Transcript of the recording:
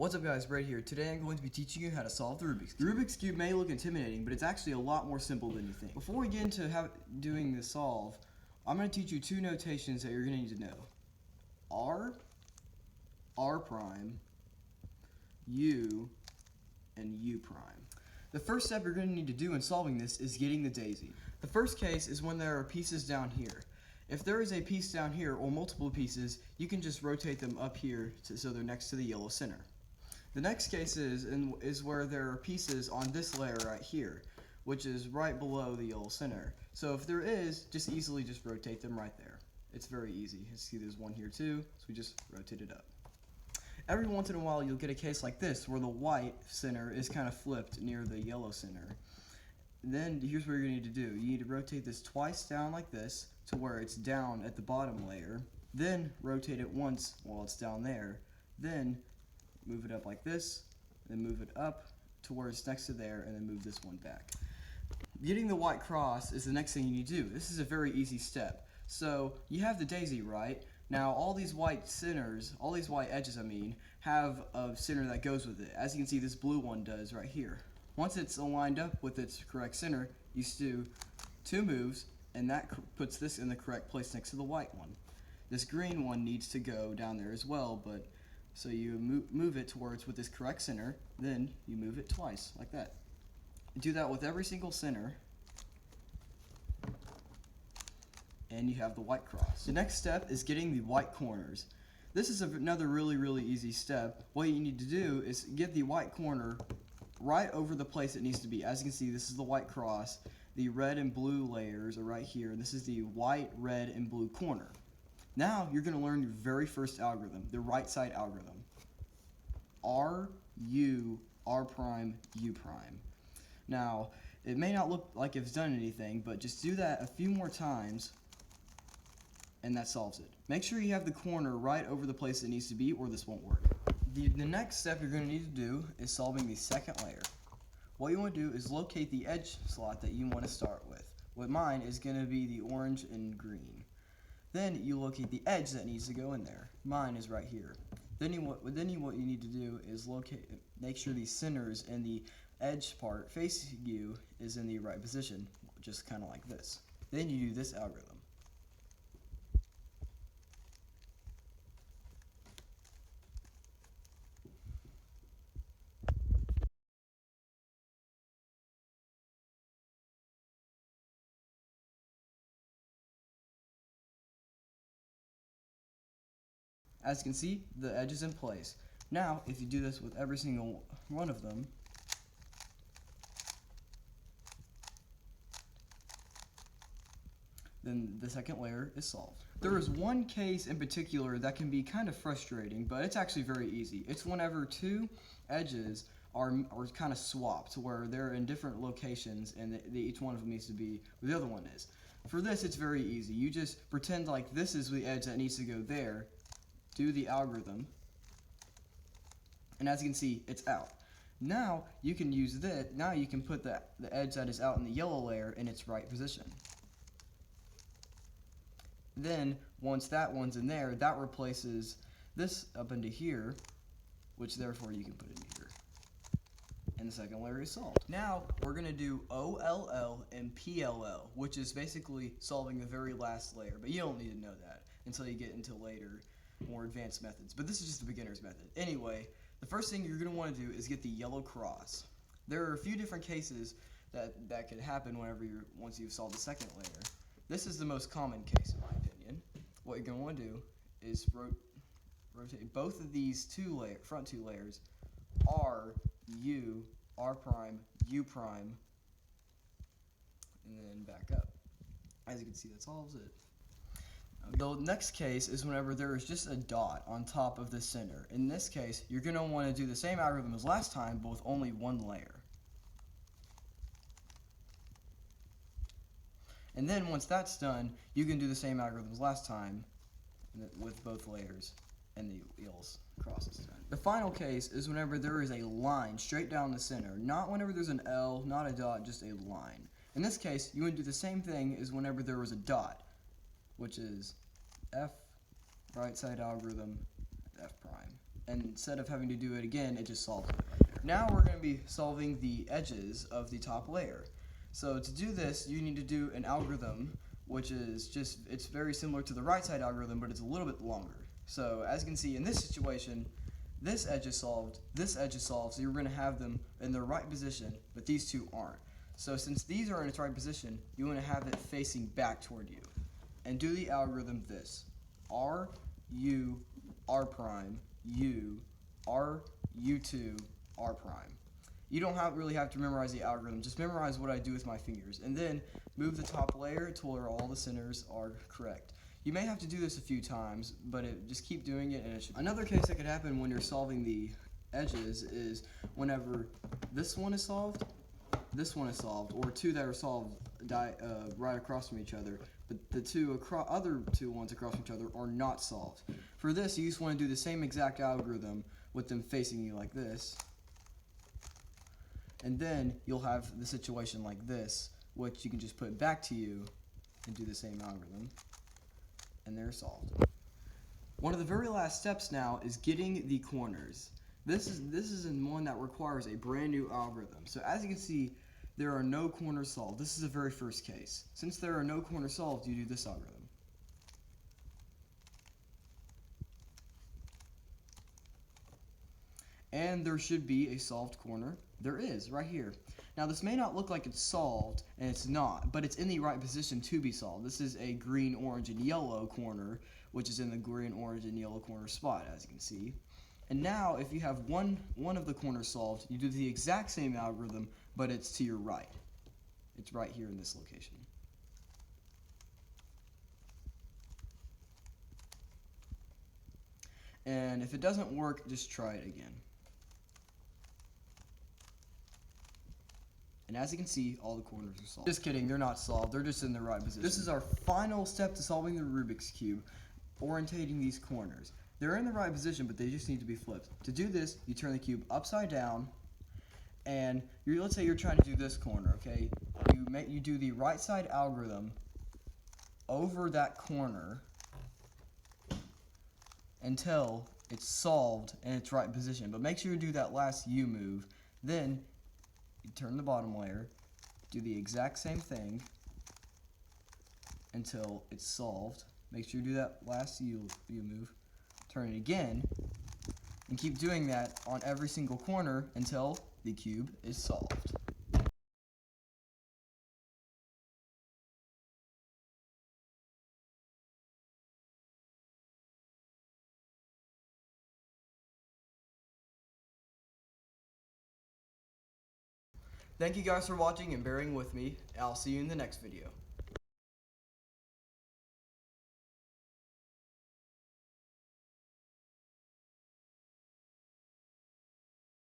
What's up guys, Brad here. Today I'm going to be teaching you how to solve the Rubik's Cube. The Rubik's Cube may look intimidating, but it's actually a lot more simple than you think. Before we get into doing the solve, I'm going to teach you two notations that you're going to need to know. R prime, U, and U prime. The first step you're going to need to do in solving this is getting the daisy. The first case is when there are pieces down here. If there is a piece down here or multiple pieces, you can just rotate them up here so they're next to the yellow center. The next case is where there are pieces on this layer right here, which is right below the yellow center. So if there is, just rotate them right there. It's very easy. You see there's one here too, so we just rotate it up. Every once in a while you'll get a case like this where the white center is kind of flipped near the yellow center. Then here's what you're going to need to do. You need to rotate this twice down like this to where it's down at the bottom layer. Then rotate it once while it's down there. Then move it up like this, then move it up to where it's next to there, and then move this one back. Getting the white cross is the next thing you need to do. This is a very easy step. So you have the daisy, right? Now all these white centers, all these white edges have a center that goes with it. As you can see, this blue one does right here. Once it's aligned up with its correct center, you do two moves, and that puts this in the correct place next to the white one. This green one needs to go down there as well, but so you move it towards with this correct center, then you move it twice, like that. Do that with every single center, and you have the white cross. The next step is getting the white corners. This is another really easy step. What you need to do is get the white corner right over the place it needs to be. As you can see, this is the white cross. The red and blue layers are right here. This is the white, red, and blue corner. Now you're going to learn your very first algorithm, the right side algorithm. R, U, R prime, U prime. Now, it may not look like it's done anything, but just do that a few more times, and that solves it. Make sure you have the corner right over the place it needs to be, or this won't work. The next step you're going to need to do is solving the second layer. What you want to do is locate the edge slot that you want to start with. What mine is going to be the orange and green. Then you locate the edge that needs to go in there. Mine is right here. Then what you need to do is make sure the centers and the edge part facing you is in the right position, just kind of like this. Then you do this algorithm. As you can see, the edge is in place. Now, if you do this with every single one of them, then the second layer is solved. There is one case in particular that can be kind of frustrating, but it's actually very easy. It's whenever two edges are kind of swapped, where they're in different locations and each one of them needs to be where the other one is. For this, it's very easy. You just pretend like this is the edge that needs to go there, do the algorithm, and as you can see, it's out. Now you can use this. Now you can put the edge that is out in the yellow layer in its right position. Then once that one's in there, that replaces this up into here, which therefore you can put in here. And the second layer is solved. Now we're going to do OLL and PLL, which is basically solving the very last layer, but you don't need to know that until you get into later, more advanced methods. But this is just the beginner's method. Anyway, the first thing you're going to want to do is get the yellow cross. There are a few different cases that could happen once you've solved the second layer. This is the most common case in my opinion. What you're going to want to do is rotate both of these front two layers, R, U, R prime, U prime, and then back up. As you can see, that solves it. The next case is whenever there is just a dot on top of the center. In this case, you're going to want to do the same algorithm as last time, but with only one layer. And then once that's done, you can do the same algorithm as last time with both layers, and the yellow cross is done. The final case is whenever there is a line straight down the center. Not whenever there's an L, not a dot, just a line. In this case, you would do the same thing as whenever there was a dot, which is F, right side algorithm, F prime. and instead of having to do it again, it just solves it right there. Now we're going to be solving the edges of the top layer. So to do this, you need to do an algorithm, which is it's very similar to the right side algorithm, but it's a little bit longer. So as you can see in this situation, this edge is solved, so you're going to have them in the right position, but these two aren't. So since these are in its right position, you want to have it facing back toward you. And do the algorithm this: R, U, R prime, U, R, U2, R prime. You don't really have to memorize the algorithm, just memorize what I do with my fingers. And then move the top layer until all the centers are correct. You may have to do this a few times, but just keep doing it and it should. Another case that could happen when you're solving the edges is whenever this one is solved, or two that are solved right across from each other, but the other two ones across from each other are not solved. For this, you just want to do the same exact algorithm with them facing you like this, and then you'll have the situation like this, which you can just put back to you and do the same algorithm, and they're solved. One of the very last steps now is getting the corners. This is one that requires a brand new algorithm. So as you can see, there are no corners solved. This is the very first case. Since there are no corners solved, you do this algorithm. And there should be a solved corner. There is, right here. Now this may not look like it's solved, and it's not, but it's in the right position to be solved. This is a green, orange, and yellow corner, which is in the green, orange, and yellow corner spot, as you can see. And now, if you have one of the corners solved, you do the exact same algorithm, but it's to your right. It's right here in this location. And if it doesn't work, just try it again. And as you can see, all the corners are solved. Just kidding, they're not solved, they're just in the right position. This is our final step to solving the Rubik's Cube, orientating these corners. They're in the right position, but they just need to be flipped. To do this, you turn the cube upside down, and let's say you're trying to do this corner, okay? You do the right side algorithm over that corner until it's solved in its right position. But make sure you do that last U move. Then you turn the bottom layer, do the exact same thing until it's solved. Make sure you do that last U move. Turn it again, and keep doing that on every single corner until the cube is solved. Thank you guys for watching and bearing with me. I'll see you in the next video.